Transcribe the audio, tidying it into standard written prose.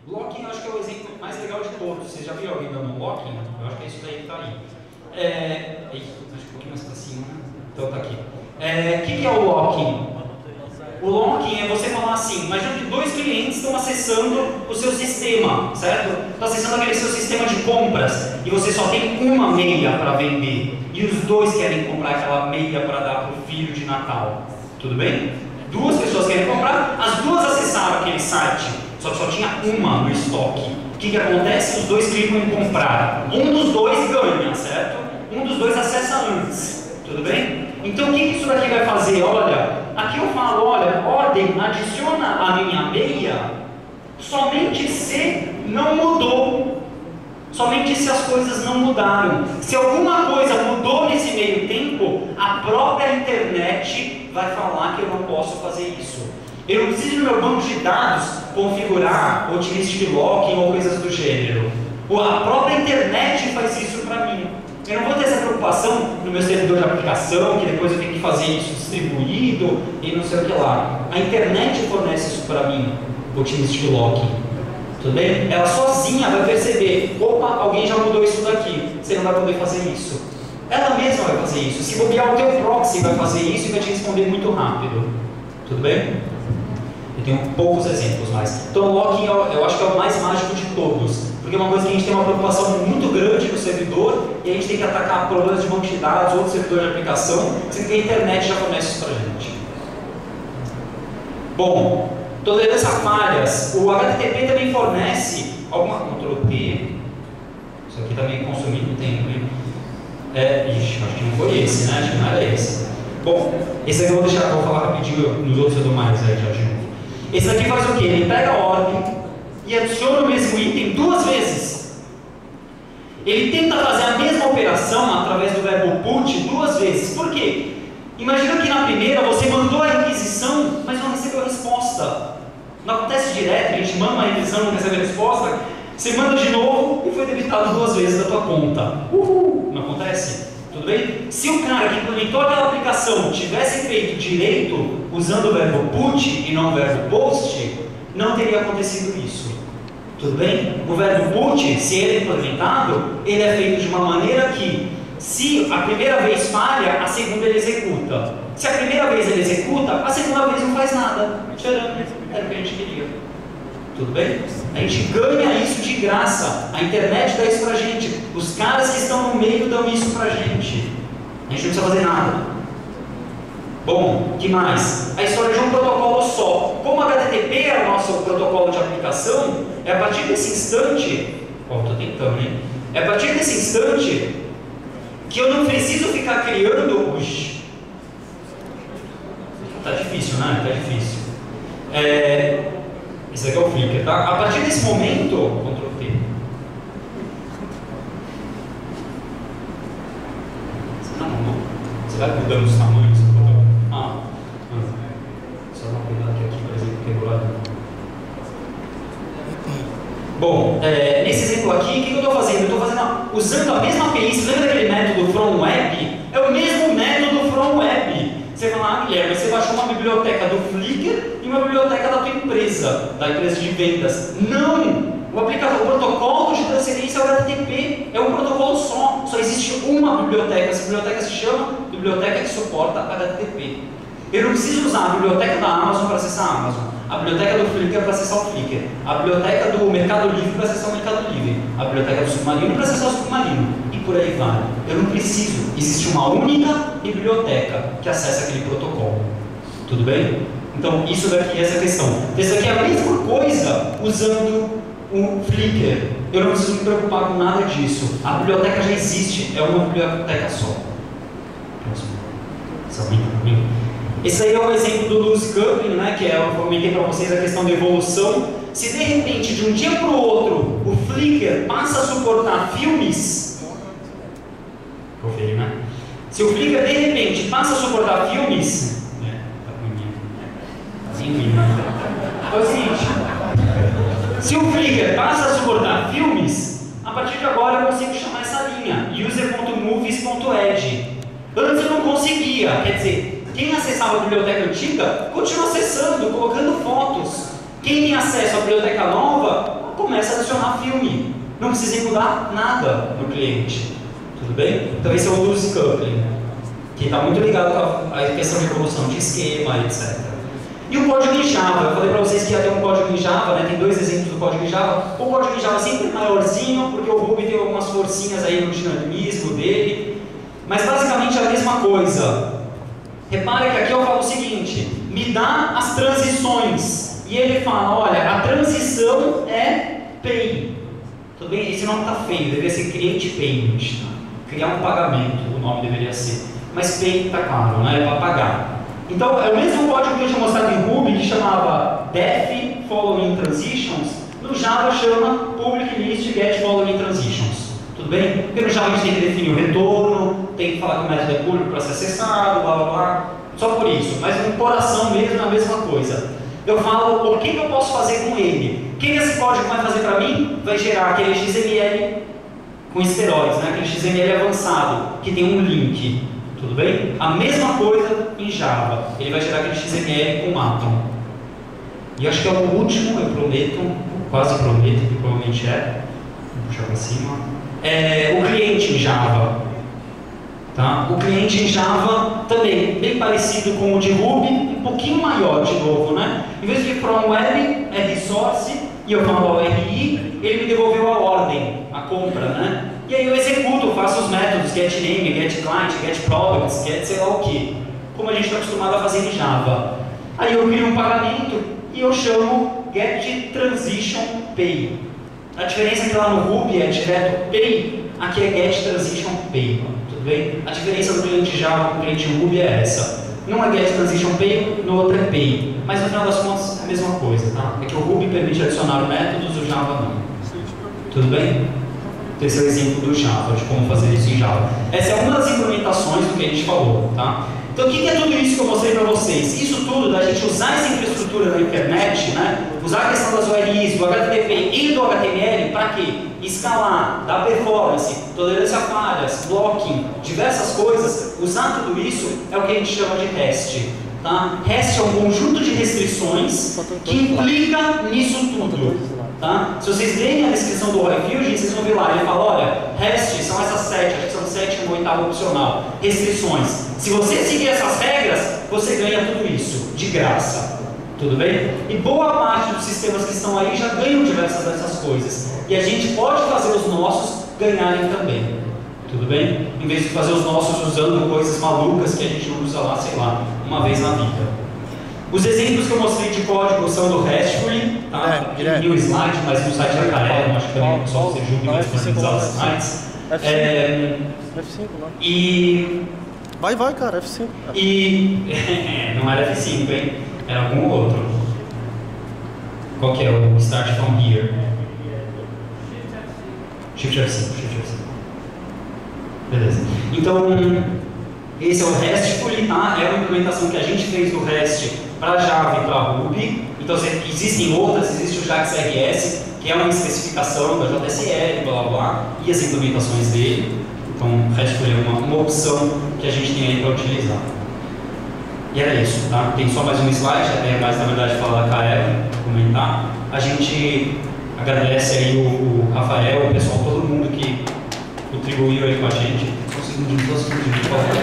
Locking eu acho que é o exemplo mais legal de todos. Vocês já viram alguém dando um locking? Eu acho que é isso daí que está aí. Acho que um pouquinho mais para cima, né? Então tá aqui. O que é o locking? O locking é você falar assim, imagina que dois clientes estão acessando o seu sistema, certo? Estão acessando aquele seu sistema de compras e você só tem uma meia para vender e os dois querem comprar aquela meia para dar para o filho de Natal. Tudo bem? Duas pessoas querem comprar, as duas acessaram aquele site, só que só tinha uma no estoque. O que acontece? Os dois clicam em comprar. Um dos dois ganha, certo? Um dos dois acessa antes. Tudo bem? Então o que isso daqui vai fazer? Olha, aqui eu falo, olha, ordem, adiciona a minha meia somente se não mudou. Somente se as coisas não mudaram. Se alguma coisa mudou nesse meio tempo, a própria internet vai falar que eu não posso fazer isso. Eu não preciso no meu banco de dados configurar Utility Locking ou coisas do gênero. A própria internet faz isso para mim. Eu não vou ter essa preocupação no meu servidor de aplicação, que depois eu tenho que fazer isso distribuído e não sei o que lá. A internet fornece isso para mim, Utility Locking. Tudo bem? Ela sozinha vai perceber, opa, alguém já mudou isso daqui, você não vai poder fazer isso. Ela mesma vai fazer isso. Se bobear, o teu proxy vai fazer isso e vai te responder muito rápido. Tudo bem? Eu tenho poucos exemplos mais. Então o locking eu acho que é o mais mágico de todos. Porque é uma coisa que a gente tem uma preocupação muito grande no servidor e a gente tem que atacar problemas de banco de dados, outro servidor de aplicação, sendo que a internet já fornece isso para a gente. Bom, todas essas falhas, o HTTP também fornece alguma Ctrl-T. Isso aqui está meio consumindo tempo, hein? Acho que não foi esse, né? Acho que não era esse. Bom, esse aqui eu vou deixar, vou falar rapidinho, nos outros eu dou mais aí já de novo. Esse aqui faz o quê? Ele pega a ordem e adiciona o mesmo item duas vezes. Ele tenta fazer a mesma operação através do verbo put duas vezes. Por quê? Imagina que na primeira você mandou a requisição, mas não recebeu a resposta. Não acontece direto, a gente manda uma requisição e não recebe a resposta. Você manda de novo e foi debitado duas vezes da tua conta. Uhul! Não acontece? Tudo bem? Se o cara que implementou aquela aplicação tivesse feito direito usando o verbo put e não o verbo post, não teria acontecido isso. Tudo bem? O verbo put, se ele é implementado, ele é feito de uma maneira que, se a primeira vez falha, a segunda ele executa. Se a primeira vez ele executa, a segunda vez não faz nada. Tcharam, era o que a gente queria. Tudo bem? A gente ganha isso de graça. A internet dá isso pra gente. Os caras que estão no meio dão isso pra gente. A gente não precisa fazer nada. Bom, o que mais? A história de um protocolo só. Como o HTTP é o nosso protocolo de aplicação, é a partir desse instante, estou tentando, hein? É a partir desse instante que eu não preciso ficar criando. Tá difícil, né? Tá difícil. Esse aqui é o Flickr, tá? A partir desse momento, Ctrl T. Você vai mudando os tamanhos. Só dar uma cuidado aqui, por exemplo, quebrou a. Bom, nesse exemplo aqui, o que eu estou fazendo? Eu estou usando a mesma API. Você lembra daquele método from web? É o mesmo método from web. Você fala, Guilherme, você baixou uma biblioteca do Flickr e uma biblioteca da tua empresa, da empresa de vendas. Não! O protocolo de transferência é o HTTP, é um protocolo só existe uma biblioteca. Essa biblioteca se chama Biblioteca que suporta HTTP. Eu não preciso usar a biblioteca da Amazon para acessar a Amazon, a biblioteca do Flickr para acessar o Flickr, a biblioteca do Mercado Livre para acessar o Mercado Livre, a biblioteca do Submarino para acessar o Submarino, e por aí vai. Eu não preciso, existe uma única biblioteca que acessa aquele protocolo. Tudo bem? Então, isso daqui é essa questão. Isso daqui é a mesma coisa usando o Flickr. Eu não preciso me preocupar com nada disso. A biblioteca já existe, é uma biblioteca só. Esse aí é um exemplo do loose coupling, né, que eu comentei para vocês a questão da evolução. Se de repente, de um dia para o outro, o Flickr passa a suportar filmes, confere, né? Se o Flickr de repente passa a suportar filmes, é o seguinte, se o Flickr passa a suportar filmes, a partir de agora eu consigo chamar essa linha user.movies.add. Antes eu não conseguia, quer dizer, quem acessava a biblioteca antiga continua acessando, colocando fotos. Quem tem acesso à biblioteca nova filme. Não precisei mudar nada no cliente. Tudo bem? Então esse é o loose coupling, que está muito ligado com a questão de evolução de esquema, etc. E o código em Java, eu falei para vocês que ia ter um código em Java, né? Tem 2 exemplos do código em Java. O código em Java sempre é maiorzinho, porque o Ruby tem algumas forcinhas aí no dinamismo dele, mas basicamente é a mesma coisa. Repare que aqui eu falo o seguinte, me dá as transições, e ele fala, olha, a transição é pay. Tudo bem? Esse nome está feio, deveria ser create payment, tá? Criar um pagamento, o nome deveria ser, mas pay está claro, né? É para pagar. Então, é o mesmo código que eu tinha mostrado em Ruby, que chamava def following transitions, no Java chama public list get following transitions. Tudo bem? Porque no Java a gente tem que definir o retorno, tem que falar que o método é público para ser acessado, blá blá blá. Só por isso, mas no coração mesmo é a mesma coisa. Eu falo, o que eu posso fazer com ele? O que esse código vai fazer para mim? Vai gerar aquele XML com esteroides, né? Aquele XML avançado, que tem um link. Tudo bem? A mesma coisa em Java. Ele vai gerar aquele XML com Atom. E acho que é o último, eu prometo, quase prometo, que provavelmente é. Vou puxar para cima. O cliente em Java. Tá? O cliente em Java também, bem parecido com o de Ruby, um pouquinho maior de novo, né? Em vez de from web, é resource, e eu falo ao RI, ele me devolveu a ordem, a compra, né? E aí eu executo, faço os métodos get name, get client, get products, get sei lá o que, como a gente está acostumado a fazer em Java. Aí eu crio um pagamento e eu chamo get transition pay. A diferença é que lá no Ruby é direto pay, aqui é get transition pay. Tudo bem? A diferença do cliente Java com o cliente Ruby é essa. Não é get transition pay, no outro é pay. Mas no final das contas é a mesma coisa, tá? É que o Ruby permite adicionar métodos, o Java não. Tudo bem? Esse é o exemplo do Java, de como fazer isso em Java. Essa é uma das implementações do que a gente falou, tá? Então o que é tudo isso que eu mostrei para vocês? Isso tudo da gente usar essa infraestrutura da internet, né? Usar a questão das URIs, do HTTP e do HTML para quê? Escalar, dar performance, tolerância a falhas, blocking, diversas coisas. Usar tudo isso é o que a gente chama de REST. Tá? REST é um conjunto de restrições que implica nisso tudo. Tá? Se vocês lerem a descrição do Roy Fusion, vocês vão ver lá, ele fala, olha, REST são essas 7, acho que são 7 e 8 opcional, restrições. Se você seguir essas regras, você ganha tudo isso, de graça. Tudo bem? E boa parte dos sistemas que estão aí já ganham diversas dessas coisas. E a gente pode fazer os nossos ganharem também. Tudo bem? Em vez de fazer os nossos usando coisas malucas que a gente usa lá, sei lá, uma vez na vida. Os exemplos que eu mostrei de código são do RESTful, tá? Tem o slide, mas no site da Carel, acho que também só você julga mais disponibilizar os slides. F5 lá. E... Vai, cara, F5. E... não era F5, hein? Era algum outro. Qual que é o Start From Here? Shift F5. Beleza. Então, esse é o RESTful, tá? É uma implementação que a gente fez do REST para Java e para Ruby. Então, existem outras, existe o JAX-RS, que é uma especificação da JSL, blá blá blá, e as implementações dele. Então, o RESTful é uma opção que a gente tem aí para utilizar. E era isso, tá? Tem só mais um slide, até mais na verdade falar da Carel, comentar. A gente agradece aí o Rafael, o pessoal, todo mundo que contribuiu aí com a gente. Só um segundinho, por favor.